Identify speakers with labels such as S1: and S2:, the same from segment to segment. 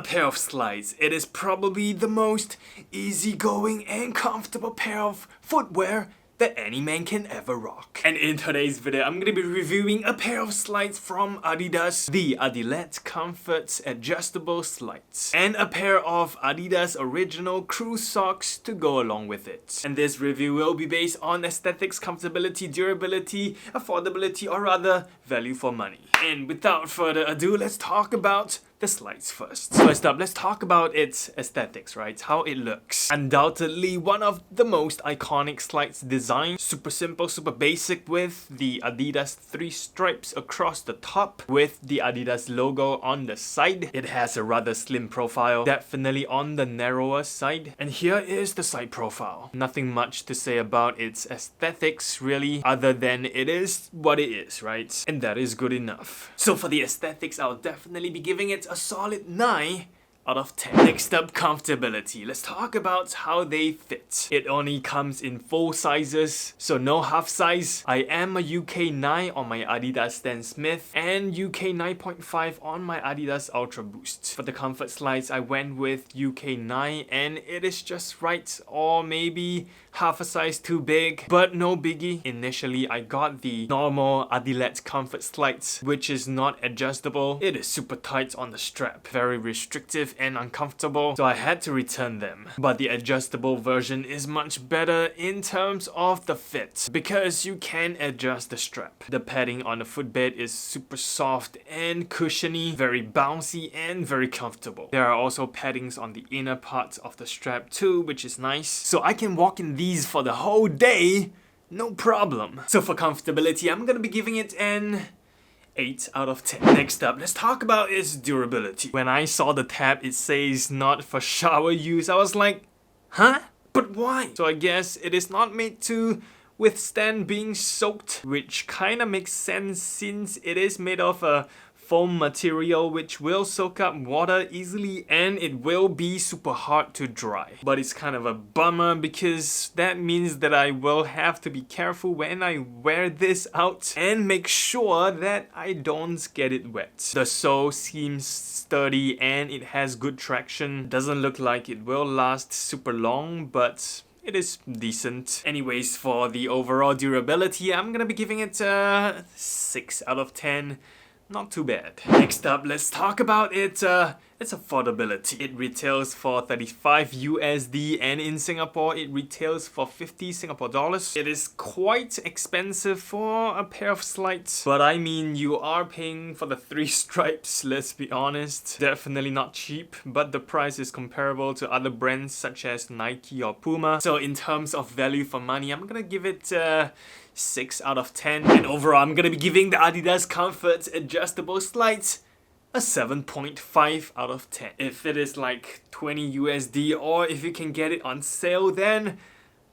S1: pair of slides. It is probably the most easygoing and comfortable pair of footwear that any man can ever rock. And in today's video, I'm gonna be reviewing a pair of slides from Adidas, the ADILETTE COMFORT ADJUSTABLE SLIDES, and a pair of Adidas original crew socks to go along with it. And this review will be based on aesthetics, comfortability, durability, affordability, or rather, value for money. And without further ado, let's talk about the slides first. First up, let's talk about its aesthetics, right? How it looks. Undoubtedly one of the most iconic slides design. Super simple, super basic, with the Adidas 3 stripes across the top with the Adidas logo on the side. It has a rather slim profile, definitely on the narrower side. And here is the side profile. Nothing much to say about its aesthetics really, other than it is what it is, right? And that is good enough. So for the aesthetics, I'll definitely be giving it a solid 9 out of 10. Next up, comfortability. Let's talk about how they fit. It only comes in full sizes, so no half size. I am a UK 9 on my Adidas Stan Smith and UK 9.5 on my Adidas Ultra Boost. For the comfort slides, I went with UK 9 and it is just right, or maybe half a size too big, but no biggie. Initially, I got the normal ADILETTE comfort slides, which is not adjustable. It is super tight on the strap, very restrictive and uncomfortable, so I had to return them. But the adjustable version is much better in terms of the fit, because you can adjust the strap. The padding on the footbed is super soft and cushiony, very bouncy and very comfortable. There are also paddings on the inner parts of the strap too, which is nice. So I can walk in these for the whole day, no problem. So for comfortability, I'm gonna be giving it an 8 out of 10. Next up, let's talk about its durability. When I saw the tab, it says not for shower use. I was like, huh? But why? So I guess it is not made to withstand being soaked, which kinda makes sense since it is made of a foam material which will soak up water easily and it will be super hard to dry. But it's kind of a bummer because that means that I will have to be careful when I wear this out and make sure that I don't get it wet. The sole seems sturdy and it has good traction. Doesn't look like it will last super long, but it is decent. Anyways, for the overall durability, I'm gonna be giving it a 6 out of 10. Not too bad. Next up, let's talk about its affordability. It retails for 35 USD and in Singapore it retails for 50 Singapore dollars. It is quite expensive for a pair of slides, but I mean, you are paying for the 3 stripes, let's be honest. Definitely not cheap, but the price is comparable to other brands such as Nike or Puma. So in terms of value for money, I'm gonna give it 6 out of 10. And overall, I'm gonna be giving the Adidas Comfort Adjustable Slides a 7.5 out of 10. If it is like 20 USD or if you can get it on sale, then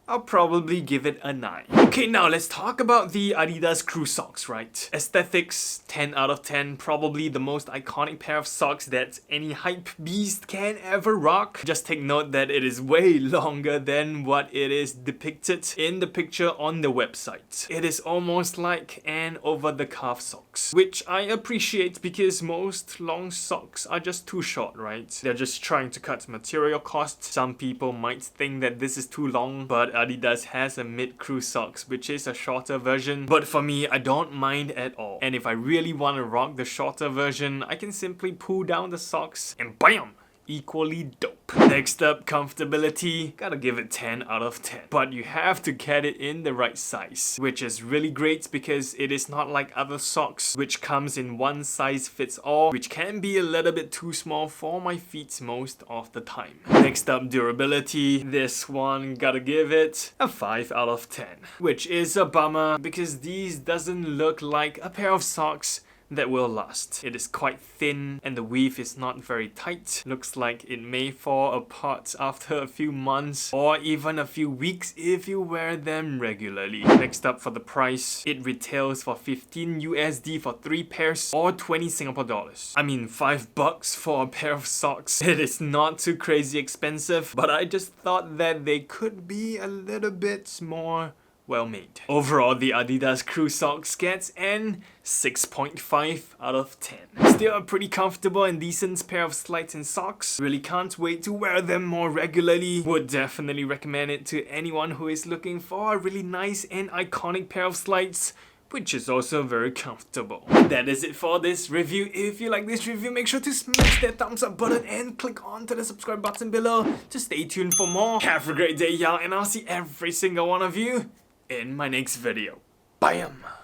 S1: I'll probably give it a 9. Okay, now let's talk about the Adidas crew socks, right? Aesthetics, 10 out of 10. Probably the most iconic pair of socks that any hype beast can ever rock. Just take note that it is way longer than what it is depicted in the picture on the website. It is almost like an over-the-calf socks, which I appreciate because most long socks are just too short, right? They're just trying to cut material costs. Some people might think that this is too long, but Adidas has a mid-crew socks, which is a shorter version. But for me, I don't mind at all. And if I really want to rock the shorter version, I can simply pull down the socks and BAM! Equally dope. Next up, comfortability. Gotta give it 10 out of 10. But you have to get it in the right size, which is really great because it is not like other socks which comes in one size fits all, which can be a little bit too small for my feet most of the time. Next up, durability. This one, gotta give it a 5 out of 10, which is a bummer because these doesn't look like a pair of socks that will last. It is quite thin and the weave is not very tight. Looks like it may fall apart after a few months or even a few weeks if you wear them regularly. Next up, for the price, it retails for 15 USD for 3 pairs or 20 Singapore dollars. I mean, $5 for a pair of socks. It is not too crazy expensive, but I just thought that they could be a little bit more well made. Overall, the Adidas Crew Socks gets an 6.5 out of 10. Still a pretty comfortable and decent pair of slides and socks. Really can't wait to wear them more regularly. Would definitely recommend it to anyone who is looking for a really nice and iconic pair of slides, which is also very comfortable. That is it for this review. If you like this review, make sure to smash that thumbs up button and click onto the subscribe button below to stay tuned for more. Have a great day, y'all, and I'll see every single one of you in my next video. Bam!